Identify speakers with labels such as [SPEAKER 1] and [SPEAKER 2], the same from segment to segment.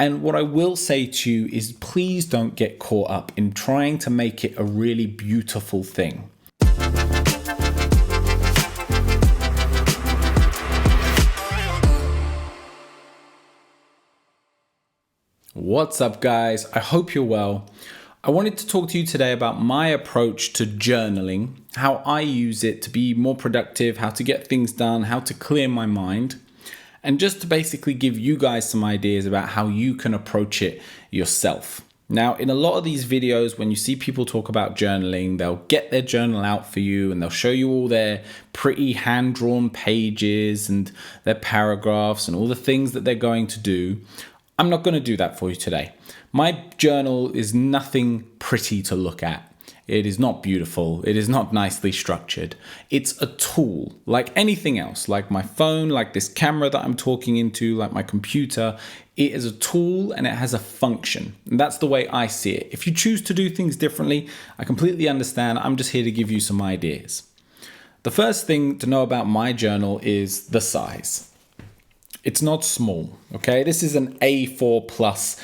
[SPEAKER 1] And what I will say to you is please don't get caught up in trying to make it a really beautiful thing. What's up, guys? I hope you're well. I wanted to talk to you today about my approach to journaling, how I use it to be more productive, how to get things done, how to clear my mind, and just to basically give you guys some ideas about how you can approach it yourself. Now, in a lot of these videos, when you see people talk about journaling, they'll get their journal out for you and they'll show you all their pretty hand-drawn pages and their paragraphs and all the things that they're going to do. I'm not going to do that for you today. My journal is nothing pretty to look at. It is not beautiful. It is not nicely structured. It's a tool like anything else, like my phone, like this camera that I'm talking into, like my computer. It is a tool and it has a function. And that's the way I see it. If you choose to do things differently, I completely understand. I'm just here to give you some ideas. The first thing to know about my journal is the size. It's not small, okay? This is an A4 plus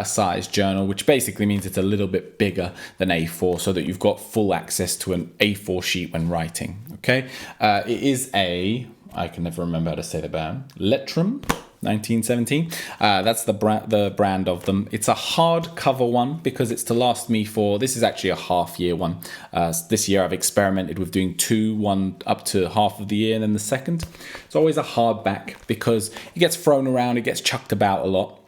[SPEAKER 1] size journal, which basically means it's a little bit bigger than A4 so that you've got full access to an A4 sheet when writing, okay? It is I can never remember how to say the brand, Lettrum 1917. That's the brand of them. It's a hardcover one because it's to last me for, this is actually a half year one. This year I've experimented with doing one up to half of the year and then the second. It's always a hardback because it gets thrown around, it gets chucked about a lot.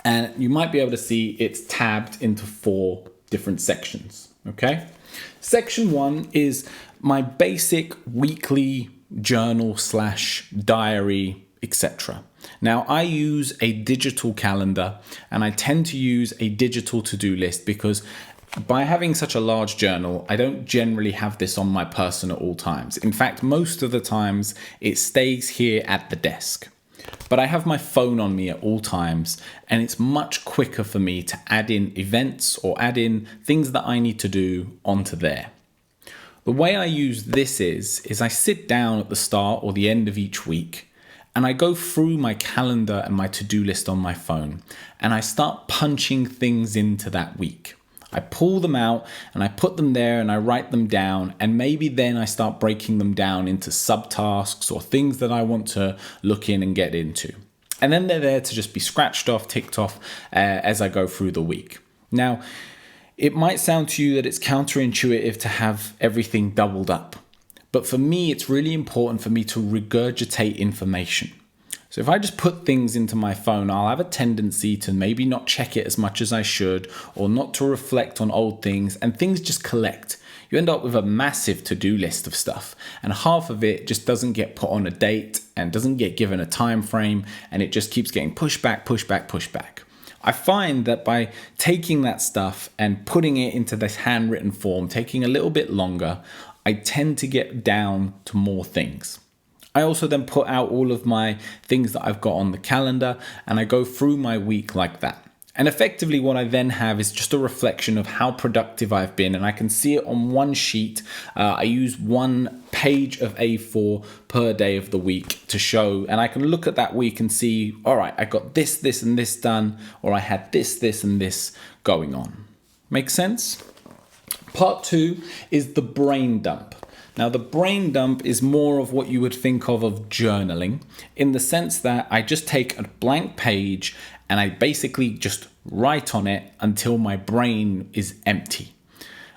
[SPEAKER 1] And you might be able to see it's tabbed into 4 different sections, okay? Section 1 is my basic weekly journal / diary, etc. Now, I use a digital calendar and I tend to use a digital to-do list because by having such a large journal, I don't generally have this on my person at all times. In fact, most of the times it stays here at the desk. But I have my phone on me at all times and it's much quicker for me to add in events or add in things that I need to do onto there. The way I use this is I sit down at the start or the end of each week and I go through my calendar and my to-do list on my phone and I start punching things into that week. I pull them out and I put them there and I write them down, and maybe then I start breaking them down into subtasks or things that I want to look in and get into. And then they're there to just be scratched off, ticked off as I go through the week. Now, it might sound to you that it's counterintuitive to have everything doubled up. But for me, it's really important for me to regurgitate information. So if I just put things into my phone, I'll have a tendency to maybe not check it as much as I should or not to reflect on old things, and things just collect. You end up with a massive to-do list of stuff and half of it just doesn't get put on a date and doesn't get given a time frame, and it just keeps getting pushed back. I find that by taking that stuff and putting it into this handwritten form, taking a little bit longer, I tend to get down to more things. I also then put out all of my things that I've got on the calendar and I go through my week like that. And effectively what I then have is just a reflection of how productive I've been, and I can see it on one sheet. I use 1 page of A4 per day of the week to show, and I can look at that week and see, all right, I got this, and this done, or I had this, and this going on. Make sense? Part 2 is the brain dump. Now, the brain dump is more of what you would think of journaling, in the sense that I just take a blank page and I basically just write on it until my brain is empty.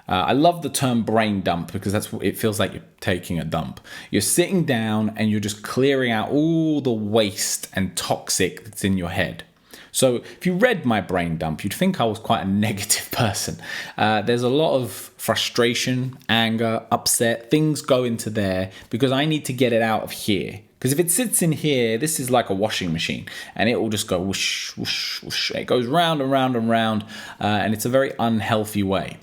[SPEAKER 1] I love the term brain dump because that's what it feels like. You're taking a dump. You're sitting down and you're just clearing out all the waste and toxic that's in your head. So if you read my brain dump, you'd think I was quite a negative person. There's a lot of frustration, anger, upset, things go into there because I need to get it out of here. Because if it sits in here, this is like a washing machine and it will just go whoosh, whoosh, whoosh. It goes round and round and round, and it's a very unhealthy way.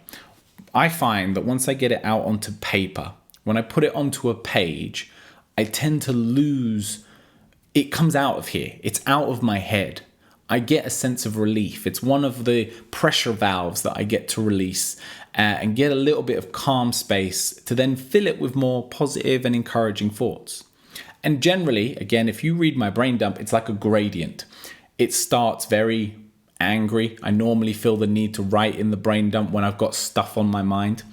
[SPEAKER 1] I find that once I get it out onto paper, when I put it onto a page, I tend to lose, it comes out of here. It's out of my head. I get a sense of relief. It's one of the pressure valves that I get to release and get a little bit of calm space to then fill it with more positive and encouraging thoughts. And generally, again, if you read my brain dump, it's like a gradient. It starts very angry. I normally feel the need to write in the brain dump when I've got stuff on my mind.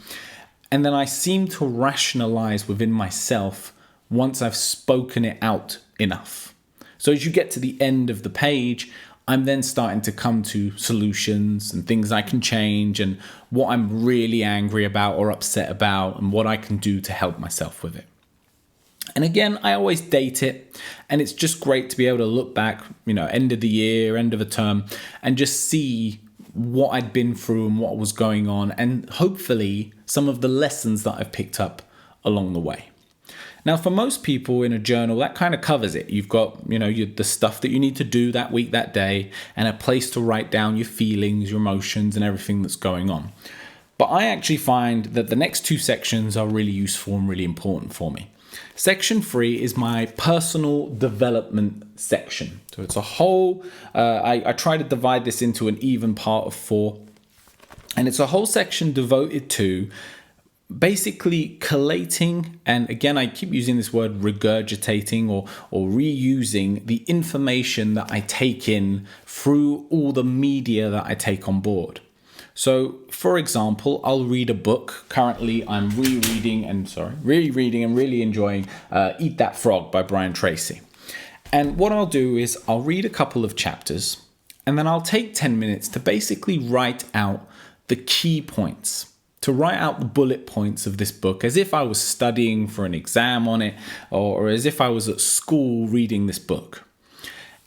[SPEAKER 1] And then I seem to rationalize within myself once I've spoken it out enough. So as you get to the end of the page, I'm then starting to come to solutions and things I can change and what I'm really angry about or upset about and what I can do to help myself with it. And again, I always date it, and it's just great to be able to look back, end of the year, end of a term, and just see what I'd been through and what was going on, and hopefully some of the lessons that I've picked up along the way. Now, for most people in a journal, that kind of covers it. You've got, the stuff that you need to do that week, that day, and a place to write down your feelings, your emotions, and everything that's going on. But I actually find that the next two sections are really useful and really important for me. Section 3 is my personal development section. So it's a whole, I try to divide this into an even part of 4. And it's a whole section devoted to basically collating, and again, I keep using this word regurgitating or reusing the information that I take in through all the media that I take on board. So, for example, I'll read a book. Currently, I'm rereading and really enjoying Eat That Frog by Brian Tracy. And what I'll do is I'll read a couple of chapters, and then I'll take 10 minutes to basically write out the key points, to write out the bullet points of this book as if I was studying for an exam on it, or as if I was at school reading this book.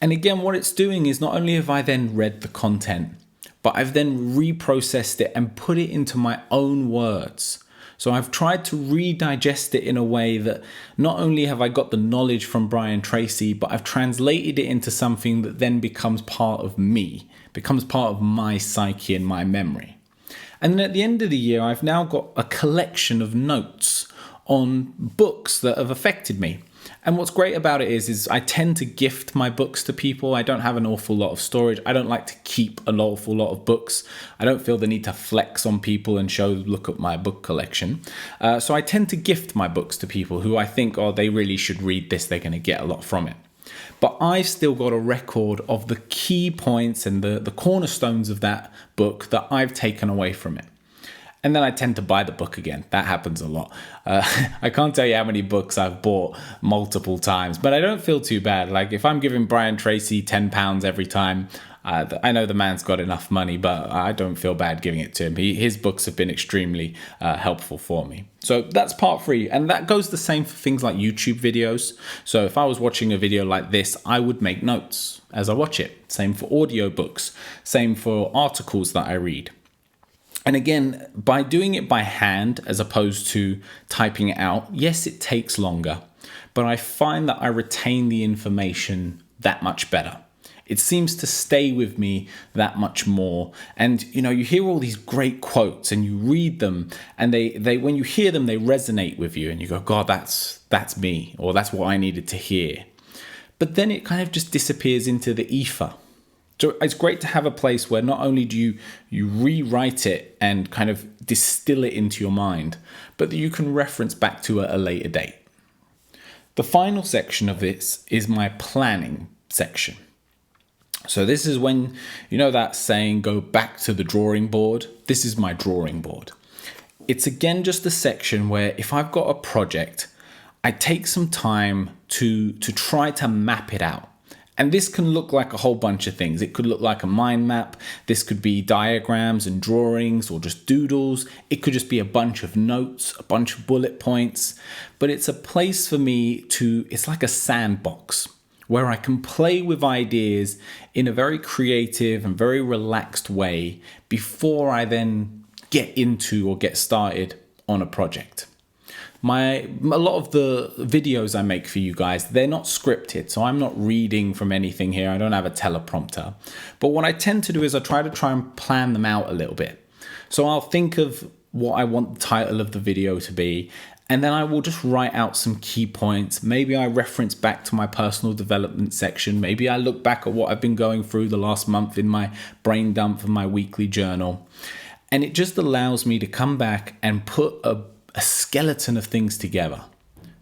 [SPEAKER 1] And again, what it's doing is not only have I then read the content, but I've then reprocessed it and put it into my own words. So I've tried to redigest it in a way that not only have I got the knowledge from Brian Tracy, but I've translated it into something that then becomes part of me, becomes part of my psyche and my memory. And then at the end of the year, I've now got a collection of notes on books that have affected me. And what's great about it is I tend to gift my books to people. I don't have an awful lot of storage. I don't like to keep an awful lot of books. I don't feel the need to flex on people and look at my book collection. So I tend to gift my books to people who I think, they really should read this. They're going to get a lot from it. But I've still got a record of the key points and the cornerstones of that book that I've taken away from it. And then I tend to buy the book again. That happens a lot. I can't tell you how many books I've bought multiple times, but I don't feel too bad. Like if I'm giving Brian Tracy £10 every time, I know the man's got enough money, but I don't feel bad giving it to him. His books have been extremely helpful for me. So that's part 3. And that goes the same for things like YouTube videos. So if I was watching a video like this, I would make notes as I watch it. Same for audiobooks. Same for articles that I read. And again, by doing it by hand as opposed to typing it out, yes, it takes longer, but I find that I retain the information that much better. It seems to stay with me that much more. And, you hear all these great quotes and you read them and they when you hear them, they resonate with you and you go, God, that's me, or that's what I needed to hear. But then it kind of just disappears into the ether. So it's great to have a place where not only do you rewrite it and kind of distill it into your mind, but that you can reference back to at a later date. The final section of this is my planning section. So this is when, that saying, go back to the drawing board. This is my drawing board. It's again just a section where if I've got a project, I take some time to try to map it out. And this can look like a whole bunch of things. It could look like a mind map. This could be diagrams and drawings or just doodles. It could just be a bunch of notes, a bunch of bullet points. But it's a place for me it's like a sandbox where I can play with ideas in a very creative and very relaxed way before I then get into or get started on a project. A lot of the videos I make for you guys, they're not scripted, so I'm not reading from anything here. I don't have a teleprompter. But what I tend to do is I try and plan them out a little bit. So I'll think of what I want the title of the video to be, and then I will just write out some key points. Maybe I reference back to my personal development section. Maybe I look back at what I've been going through the last month in my brain dump of my weekly journal. And it just allows me to come back and put a skeleton of things together.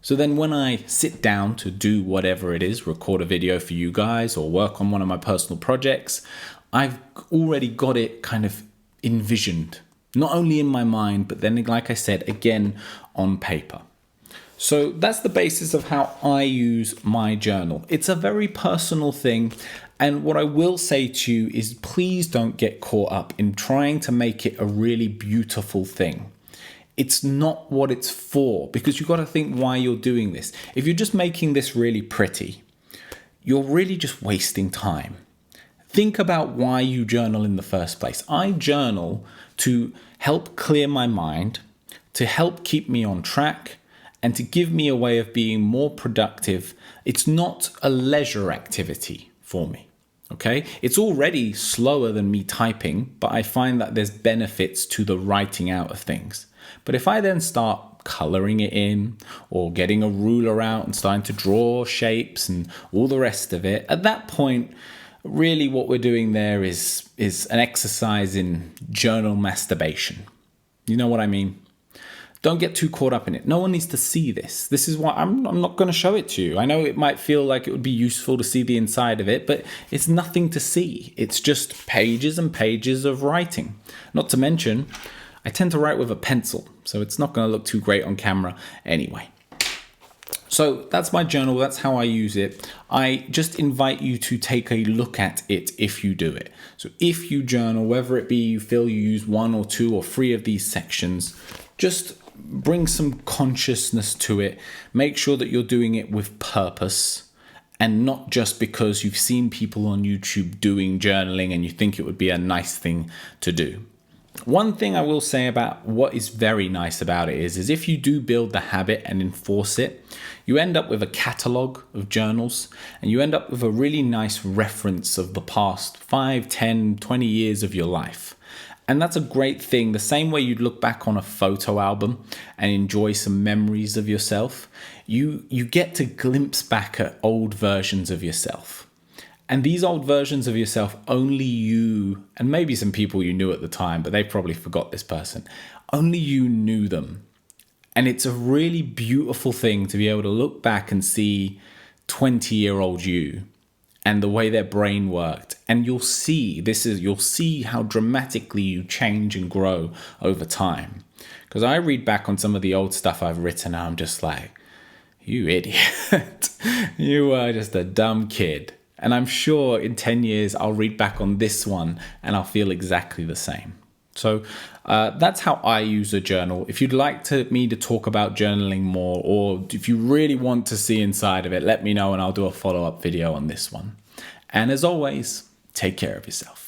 [SPEAKER 1] So then when I sit down to do whatever it is, record a video for you guys or work on one of my personal projects, I've already got it kind of envisioned, not only in my mind, but then, like I said, again, on paper. So that's the basis of how I use my journal. It's a very personal thing. And what I will say to you is please don't get caught up in trying to make it a really beautiful thing. It's not what it's for, because you've got to think why you're doing this. If you're just making this really pretty, you're really just wasting time. Think about why you journal in the first place. I journal to help clear my mind, to help keep me on track, and to give me a way of being more productive. It's not a leisure activity for me. Okay, it's already slower than me typing, but I find that there's benefits to the writing out of things. But if I then start coloring it in or getting a ruler out and starting to draw shapes and all the rest of it, at that point, really what we're doing there is an exercise in journal masturbation. You know what I mean? Don't get too caught up in it. No one needs to see this. This is why I'm not going to show it to you. I know it might feel like it would be useful to see the inside of it, but it's nothing to see. It's just pages and pages of writing. Not to mention, I tend to write with a pencil, so it's not going to look too great on camera anyway. So that's my journal. That's how I use it. I just invite you to take a look at it if you do it. So if you journal, whether it be you feel you use 1 or 2 or 3 of these sections, just bring some consciousness to it. Make sure that you're doing it with purpose and not just because you've seen people on YouTube doing journaling and you think it would be a nice thing to do. One thing I will say about what is very nice about it is if you do build the habit and enforce it, you end up with a catalog of journals and you end up with a really nice reference of the past 5, 10, 20 years of your life. And that's a great thing. The same way you'd look back on a photo album and enjoy some memories of yourself, you get to glimpse back at old versions of yourself. And these old versions of yourself, only you, and maybe some people you knew at the time, but they probably forgot this person, only you knew them. And it's a really beautiful thing to be able to look back and see 20-year-old you and the way their brain worked. And you'll see how dramatically you change and grow over time. Because I read back on some of the old stuff I've written and I'm just like, you idiot. You were just a dumb kid. And I'm sure in 10 years, I'll read back on this one and I'll feel exactly the same. So that's how I use a journal. If you'd like me to talk about journaling more, or if you really want to see inside of it, let me know and I'll do a follow-up video on this one. And as always, take care of yourself.